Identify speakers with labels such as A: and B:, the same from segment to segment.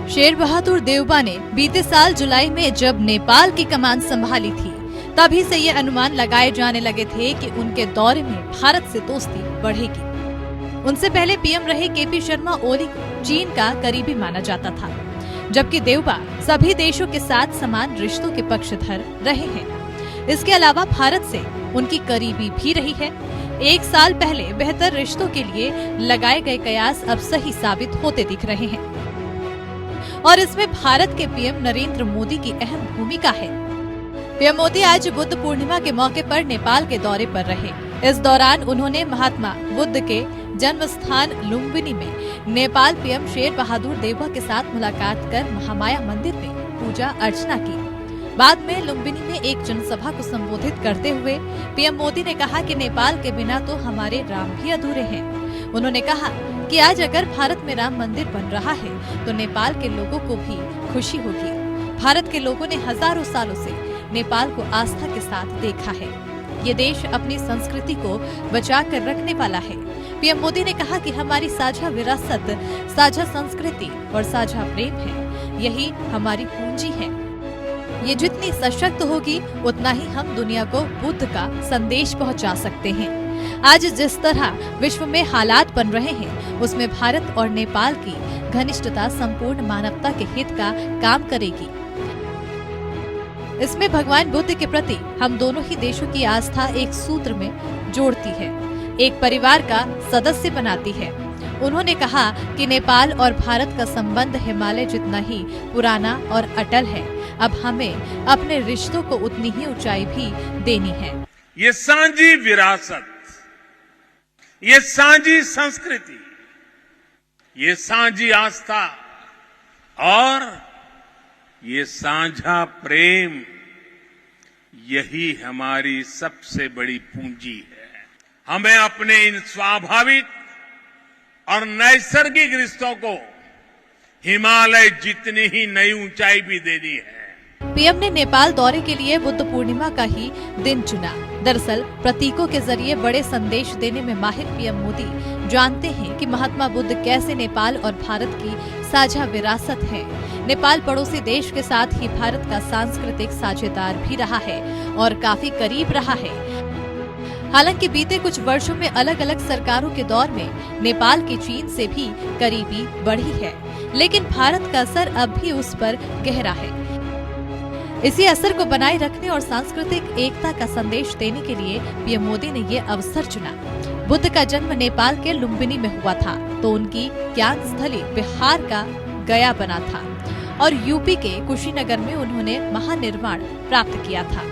A: शेर बहादुर देवबा ने बीते साल जुलाई में जब नेपाल की कमान संभाली थी, तभी से ये अनुमान लगाए जाने लगे थे कि उनके दौरे में भारत से दोस्ती बढ़ेगी। उनसे पहले पीएम रहे केपी शर्मा ओली को चीन का करीबी माना जाता था, जबकि देवबा सभी देशों के साथ समान रिश्तों के पक्षधर रहे हैं। इसके अलावा भारत से उनकी करीबी भी रही है। एक साल पहले बेहतर रिश्तों के लिए लगाए गए कयास अब सही साबित होते दिख रहे हैं और इसमें भारत के पीएम नरेंद्र मोदी की अहम भूमिका है। पीएम मोदी आज बुद्ध पूर्णिमा के मौके पर नेपाल के दौरे पर रहे। इस दौरान उन्होंने महात्मा बुद्ध के जन्म स्थान लुम्बिनी में नेपाल पीएम शेर बहादुर देवबा के साथ मुलाकात कर महामाया मंदिर में पूजा अर्चना की। बाद में लुम्बिनी में एक जनसभा को संबोधित करते हुए पीएम मोदी ने कहा कि नेपाल के बिना तो हमारे राम भी अधूरे हैं। उन्होंने कहा कि आज अगर भारत में राम मंदिर बन रहा है तो नेपाल के लोगों को भी खुशी होगी। भारत के लोगों ने हजारों सालों से नेपाल को आस्था के साथ देखा है। ये देश अपनी संस्कृति को बचा कर रखने वाला है। पीएम मोदी ने कहा कि हमारी साझा विरासत, साझा संस्कृति और साझा प्रेम है, यही हमारी पूंजी है। ये जितनी सशक्त होगी उतना ही हम दुनिया को बुद्ध का संदेश पहुंचा सकते हैं। आज जिस तरह विश्व में हालात बन रहे हैं, उसमें भारत और नेपाल की घनिष्ठता संपूर्ण मानवता के हित का काम करेगी। इसमें भगवान बुद्ध के प्रति हम दोनों ही देशों की आस्था एक सूत्र में जोड़ती है, एक परिवार का सदस्य बनाती है। उन्होंने कहा कि नेपाल और भारत का संबंध हिमालय जितना ही पुराना और अटल है। अब हमें अपने रिश्तों को उतनी ही ऊंचाई भी देनी है।
B: ये साझी विरासत, ये साझी संस्कृति, ये साझी आस्था और ये साझा प्रेम, यही हमारी सबसे बड़ी पूंजी है। हमें अपने इन स्वाभाविक और नैसर्गिक रिश्तों को हिमालय जितनी ही नई ऊंचाई भी देनी है।
A: पीएम ने नेपाल दौरे के लिए बुद्ध पूर्णिमा का ही दिन चुना। दरअसल प्रतीकों के जरिए बड़े संदेश देने में माहिर पीएम मोदी जानते हैं कि महात्मा बुद्ध कैसे नेपाल और भारत की साझा विरासत है। नेपाल पड़ोसी देश के साथ ही भारत का सांस्कृतिक साझेदार भी रहा है और काफी करीब रहा है। हालांकि बीते कुछ वर्षों में अलग अलग सरकारों के दौर में नेपाल की चीन से भी करीबी बढ़ी है, लेकिन भारत का असर अब भी उस पर गहरा है। इसी असर को बनाए रखने और सांस्कृतिक एकता का संदेश देने के लिए पीएम मोदी ने ये अवसर चुना। बुद्ध का जन्म नेपाल के लुम्बिनी में हुआ था, तो उनकी ज्ञान स्थली बिहार का गया बना था और यूपी के कुशीनगर में उन्होंने महानिर्वाण प्राप्त किया था।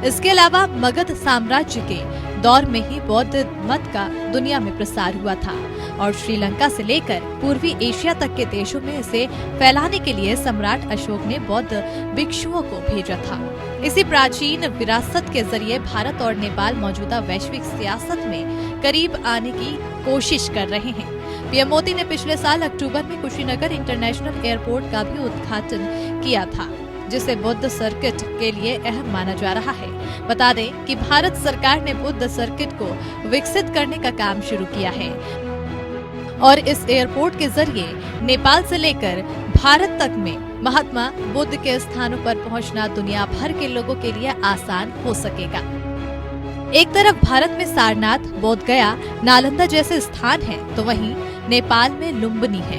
A: इसके अलावा मगध साम्राज्य के दौर में ही बौद्ध मत का दुनिया में प्रसार हुआ था और श्रीलंका से लेकर पूर्वी एशिया तक के देशों में इसे फैलाने के लिए सम्राट अशोक ने बौद्ध भिक्षुओं को भेजा था। इसी प्राचीन विरासत के जरिए भारत और नेपाल मौजूदा वैश्विक सियासत में करीब आने की कोशिश कर रहे हैं। पीएम मोदी ने पिछले साल अक्टूबर में कुशीनगर इंटरनेशनल एयरपोर्ट का भी उद्घाटन किया था, जिसे बुद्ध सर्किट के लिए अहम माना जा रहा है। बता दें कि भारत सरकार ने बुद्ध सर्किट को विकसित करने का काम शुरू किया है और इस एयरपोर्ट के जरिए नेपाल से लेकर भारत तक में महात्मा बुद्ध के स्थानों पर पहुंचना दुनिया भर के लोगों के लिए आसान हो सकेगा। एक तरफ भारत में सारनाथ, बोध गया, नालंदा जैसे स्थान हैं, तो वहीं नेपाल में लुम्बिनी है।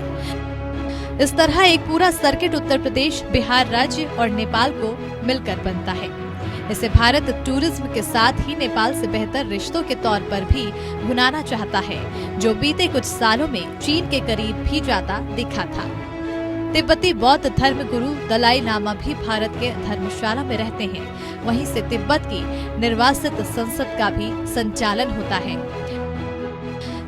A: इस तरह एक पूरा सर्किट उत्तर प्रदेश, बिहार राज्य और नेपाल को मिलकर बनता है। इसे भारत टूरिज्म के साथ ही नेपाल से बेहतर रिश्तों के तौर पर भी भुनाना चाहता है, जो बीते कुछ सालों में चीन के करीब भी जाता दिखा था। तिब्बती बौद्ध धर्म गुरु दलाई लामा भी भारत के धर्मशाला में रहते हैं। वहीं से तिब्बत की निर्वासित संसद का भी संचालन होता है।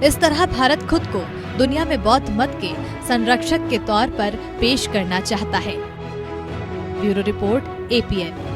A: इस तरह भारत खुद को दुनिया में बौद्ध मत के संरक्षक के तौर पर पेश करना चाहता है। Bureau report, APN।